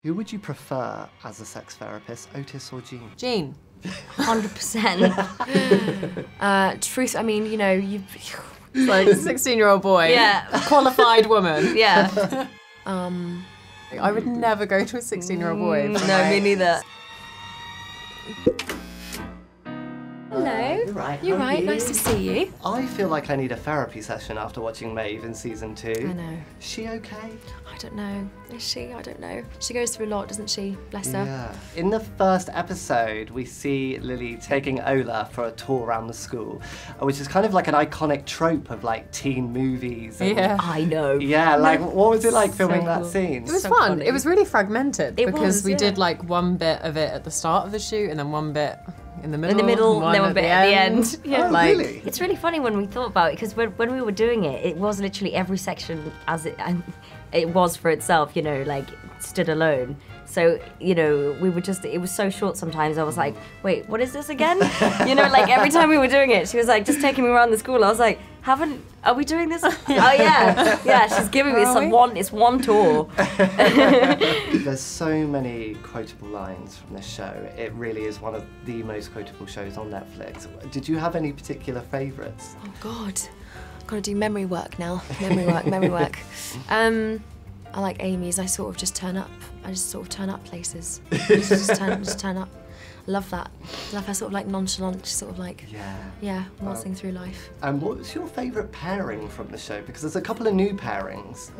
Who would you prefer as a sex therapist, Otis or Jean? Jean. 100%. Truth, I mean, you know, It's like a 16-year-old boy. Yeah. A qualified woman. Yeah. I would never go to a 16-year-old boy. No, me neither. Hello. You're right. You're right. Nice to see you. I feel like I need a therapy session after watching Maeve in season 2. I know. Is she okay? I don't know. Is she? I don't know. She goes through a lot, doesn't she? Bless her. Yeah. In the first episode, we see Lily taking Ola for a tour around the school, which is kind of like an iconic trope of like teen movies. And, Yeah. I know. Yeah, like what was it like So filming that cool. scene? It was So fun. funny. It was really fragmented because we yeah. did like one bit of it at the start of the shoot and then one bit in the middle. In the middle, and then one bit at the end. Oh, Like, really? It's really funny when we thought about it, because when we were doing it, it was literally every section as it was for itself, you know, like stood alone. So, you know, we were just, it was so short sometimes. I was like, wait, what is this again? You know, like every time we were doing it, she was like just taking me around the school. I was like, are we doing this? Oh yeah, yeah, she's giving me it's one tour. There's so many quotable lines from this show. It really is one of the most quotable shows on Netflix. Did you have any particular favourites? Oh God, I've got to do memory work now. Memory work. I like Amy's. I sort of just turn up. I just sort of turn up places. just turn up. I love that. I love her sort of like nonchalant, just sort of like waltzing through life. And what was your favourite pairing from the show? Because there's a couple of new pairings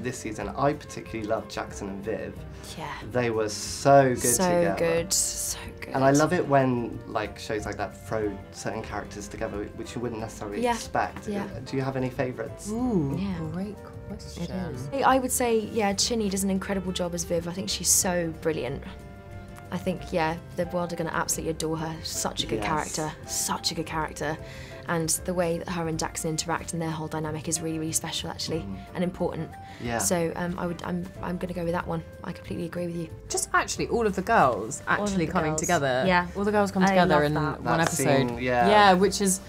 this season. I particularly love Jackson and Viv. Yeah. They were so good together. So good. And I love it when like shows like that throw certain characters together, which you wouldn't necessarily expect. Yeah. Do you have any favourites? Ooh, Yeah. great question. It is. I would say, yeah, Chinny does an incredible job as Viv. I think she's so brilliant. I think, yeah, the world are going to absolutely adore her. Such a good character, such a good character. And the way that her and Jackson interact and their whole dynamic is really, really special, actually, and important. Yeah. So I'm going to go with that one. I completely agree with you. Just actually all of the girls actually coming girls. together. Yeah. All the girls come I together love in that. one That episode. scene, yeah. Yeah, which is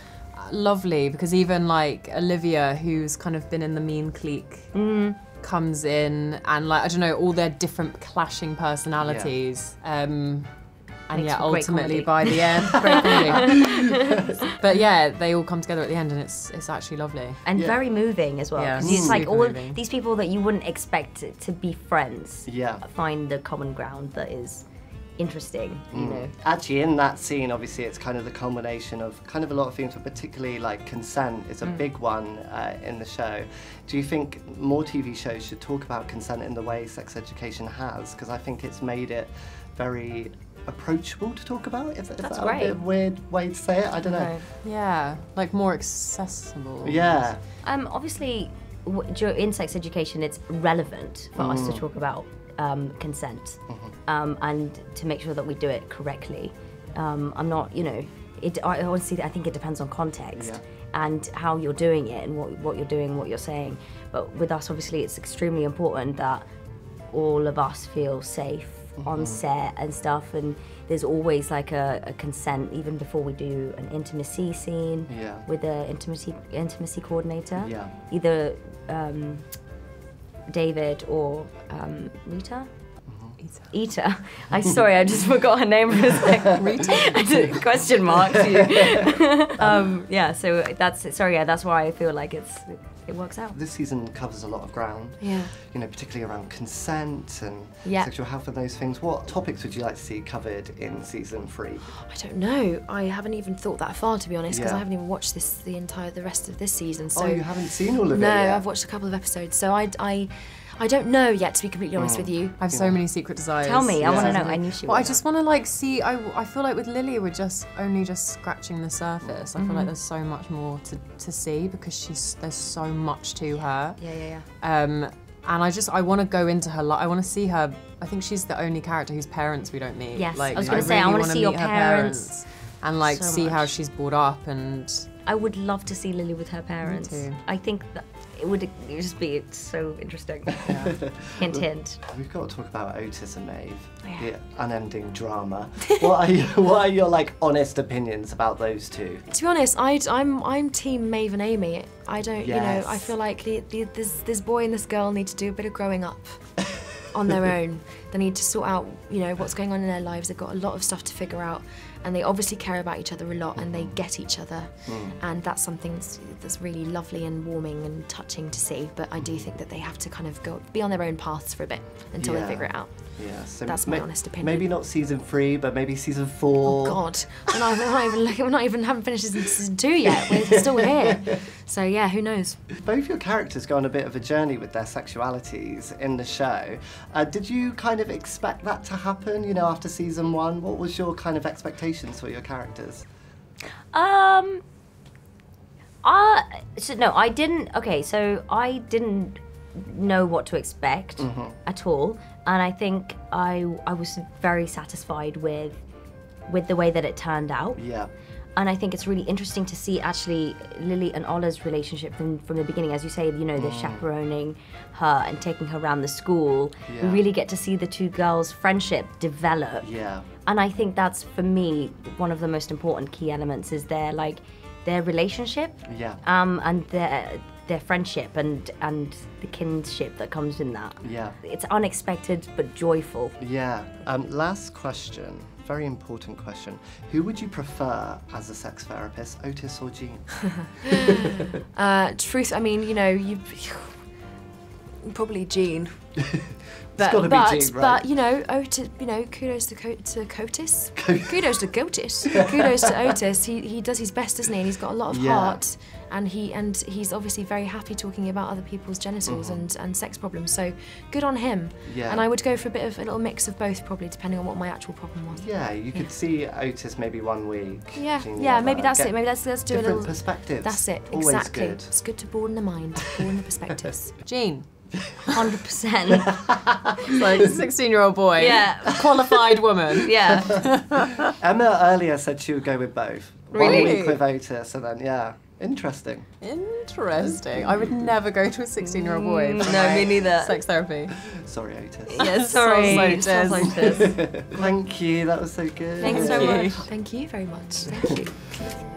lovely because even like Olivia, who's kind of been in the mean clique, comes in and like, I don't know, all their different clashing personalities. And Makes yeah, for great ultimately comedy. by the end, great comedy. But yeah, they all come together at the end and it's actually lovely. And very moving as well. Yeah, 'Cause it's like super all moving. these people that you wouldn't expect to be friends find the common ground that is interesting, you know. Actually, in that scene, obviously, it's kind of the culmination of kind of a lot of themes, but particularly like consent is a big one in the show. Do you think more TV shows should talk about consent in the way Sex Education has? Because I think it's made it very approachable to talk about. Is that a bit of a weird way to say it? I don't know. Yeah, like more accessible. Yeah. Obviously, in Sex Education, it's relevant for us to talk about consent and to make sure that we do it correctly. I'm not, you know, I honestly, I think it depends on context and how you're doing it and what you're doing, what you're saying. But with us, obviously, it's extremely important that all of us feel safe on set and stuff, and there's always like a consent even before we do an intimacy scene with the intimacy coordinator. Either David or Rita? Eater. Sorry, I just forgot her name for a second. Rita? I did question mark to you. Yeah, so that's why I feel like it works out. This season covers a lot of ground. Yeah. You know, particularly around consent and Yeah. sexual health and those things. What topics would you like to see covered in season 3? I don't know. I haven't even thought that far, to be honest, because Yeah. I haven't even watched the rest of this season. So Oh, you haven't seen all of it no, yet? I've watched a couple of episodes, so I don't know yet, to be completely honest with you. I have so many secret desires. Tell me, I want to Yeah. know. I knew she Well, would. I just want to like see. I feel like with Lily, we're only just scratching the surface. I feel like there's so much more to see because there's so much to her. Yeah. And I want to go into her life. I want to see her. I think she's the only character whose parents we don't meet. Yes, like, I was gonna say, I really wanna see your meet her parents and like so see how much. she's brought up and. I would love to see Lily with her parents. too. I think that it would just be so interesting. Hint, hint. We've got to talk about Otis and Maeve, Yeah. the unending drama. What are your like honest opinions about those two? To be honest, I'm team Maeve and Amy. I don't, you know, I Yes. feel like this boy and this girl need to do a bit of growing up. on their own. They need to sort out, you know, what's going on in their lives. They've got a lot of stuff to figure out, and they obviously care about each other a lot, and they get each other, and that's something that's really lovely and warming and touching to see. But I do think that they have to kind of be on their own paths for a bit until they figure it out. Yeah, so that's my honest opinion. Maybe not season 3, but maybe season 4. Oh God, haven't finished season 2 yet. We're still here. So yeah, who knows? Both your characters go on a bit of a journey with their sexualities in the show. Did you kind of expect that to happen? You know, after season 1, what was your kind of expectations for your characters? So no, I didn't. Okay, so I didn't know what to expect at all, and I think I was very satisfied with the way that it turned out. Yeah. And I think it's really interesting to see actually Lily and Ola's relationship from the beginning. As you say, you know, they're chaperoning her and taking her around the school. Yeah. We really get to see the two girls' friendship develop. Yeah. And I think that's, for me, one of the most important key elements is their relationship. Yeah. And their friendship and the kinship that comes in that. Yeah. It's unexpected but joyful. Yeah. Last question. Very important question. Who would you prefer as a sex therapist, Otis or Jean? Truth, I mean, you know, probably Jean. It's gotta be Jean, right? But you know, Otis, you know, kudos to Otis. Kudos to Otis. Kudos to Otis. He does his best, doesn't he? And he's got a lot of heart, and he's obviously very happy talking about other people's genitals and sex problems. So good on him. Yeah. And I would go for a little mix of both, probably, depending on what my actual problem was. Yeah, you could see Otis maybe one week. Yeah, Jean yeah, maybe that's it. Maybe let's do a little different perspectives. That's it. Always Exactly. good. It's good to broaden the mind, broaden the perspectives. Jean. 100%. Like 16-year-old boy. Yeah. Qualified woman. Yeah. Emma earlier said she would go with both. Really? 1 week with Otis, and then interesting. Interesting. I would never go to a 16-year-old boy. For No, my me neither. Sex therapy. Sorry, Otis. Yeah, sorry. Sounds like this. Thank you. That was so good. Thanks so much. Thank you very much. Thank you.